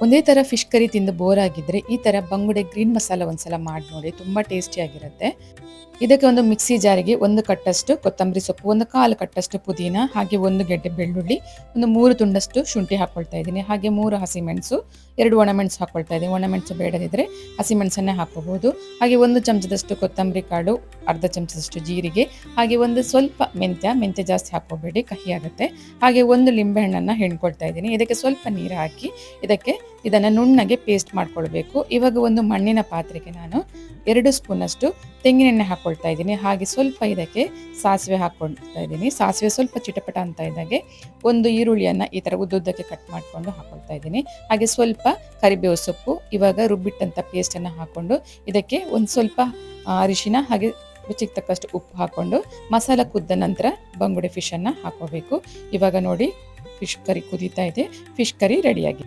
ಒಂದೇ ಥರ fish curry ತಿಂದು ಬೋರ್ ಆಗಿದ್ರೆ ಈ ಥರ ಬಂಗುಡೆ ಗ್ರೀನ್ ಮಸಾಲ ಒಂದ್ಸಲ ಮಾಡಿ ನೋಡಿ, ತುಂಬ ಟೇಸ್ಟಿಯಾಗಿರುತ್ತೆ. ಇದಕ್ಕೆ ಒಂದು ಮಿಕ್ಸಿ ಜಾರಿಗೆ 1 ಕಟ್ಟಷ್ಟು ಕೊತ್ತಂಬರಿ ಸೊಪ್ಪು, 1 ಕಾಲು ಕಟ್ಟಷ್ಟು ಪುದೀನ, ಹಾಗೆ 1 ಗೆಡ್ಡೆ ಬೆಳ್ಳುಳ್ಳಿ, ಒಂದು 3 ತುಂಡಷ್ಟು ಶುಂಠಿ ಹಾಕೊಳ್ತಾ ಇದ್ದೀನಿ. ಹಾಗೆ 3 ಹಸಿಮೆಣಸು, 2 ಒಣಮೆಣಸು ಹಾಕೊಳ್ತಾ ಇದ್ದೀನಿ. ಒಣಮೆಣಸು ಬೇಡದಿದ್ರೆ ಹಸಿಮೆಣಸನ್ನೇ ಹಾಕೋಬಹುದು. ಹಾಗೆ 1 ಚಮಚದಷ್ಟು ಕೊತ್ತಂಬರಿ ಕಾಳು, ಅರ್ಧ ಚಮಚದಷ್ಟು ಜೀರಿಗೆ, ಹಾಗೆ ಒಂದು ಸ್ವಲ್ಪ ಮೆಂತ್ಯ ಜಾಸ್ತಿ ಹಾಕೋಬೇಡಿ, ಕಹಿ ಆಗುತ್ತೆ. ಹಾಗೆ 1 ಲಿಂಬೆಹಣ್ಣನ್ನು ಹಿಂಡ್ಕೊಳ್ತಾ ಇದ್ದೀನಿ. ಇದಕ್ಕೆ ಸ್ವಲ್ಪ ನೀರು ಹಾಕಿ ಇದನ್ನು ನುಣ್ಣಗೆ ಪೇಸ್ಟ್ ಮಾಡ್ಕೊಳ್ಬೇಕು. ಇವಾಗ ಒಂದು ಮಣ್ಣಿನ ಪಾತ್ರೆಗೆ ನಾನು 2 ಸ್ಪೂನಷ್ಟು ತೆಂಗಿನೆಣ್ಣೆ ಹಾಕೊಳ್ತಾ ಇದ್ದೀನಿ. ಹಾಗೆ ಸ್ವಲ್ಪ ಇದಕ್ಕೆ ಸಾಸಿವೆ ಹಾಕೊಳ್ತಾ ಇದ್ದೀನಿ. ಸಾಸಿವೆ ಸ್ವಲ್ಪ ಚಿಟಪಟ ಅಂತ ಇದ್ದಾಗೆ 1 ಈರುಳ್ಳಿಯನ್ನು ಈ ಥರ ಉದ್ದುದ್ದಕ್ಕೆ ಕಟ್ ಮಾಡಿಕೊಂಡು ಹಾಕೊಳ್ತಾ ಇದ್ದೀನಿ. ಹಾಗೆ ಸ್ವಲ್ಪ ಕರಿಬೇವು ಸೊಪ್ಪು, ಇವಾಗ ರುಬ್ಬಿಟ್ಟಂಥ ಪೇಸ್ಟನ್ನು ಹಾಕ್ಕೊಂಡು ಇದಕ್ಕೆ ಒಂದು ಸ್ವಲ್ಪ ಅರಿಶಿನ ಹಾಗೆ ರುಚಿಗೆ ತಕ್ಕಷ್ಟು ಉಪ್ಪು ಹಾಕ್ಕೊಂಡು ಮಸಾಲ ಕುದ್ದ ನಂತರ ಬಂಗುಡೆ ಫಿಶನ್ನು ಹಾಕೋಬೇಕು. ಇವಾಗ ನೋಡಿ ಫಿಶ್ ಕರಿ ಕುದೀತಾ ಇದೆ. ಫಿಶ್ ಕರಿ ರೆಡಿಯಾಗಿದೆ.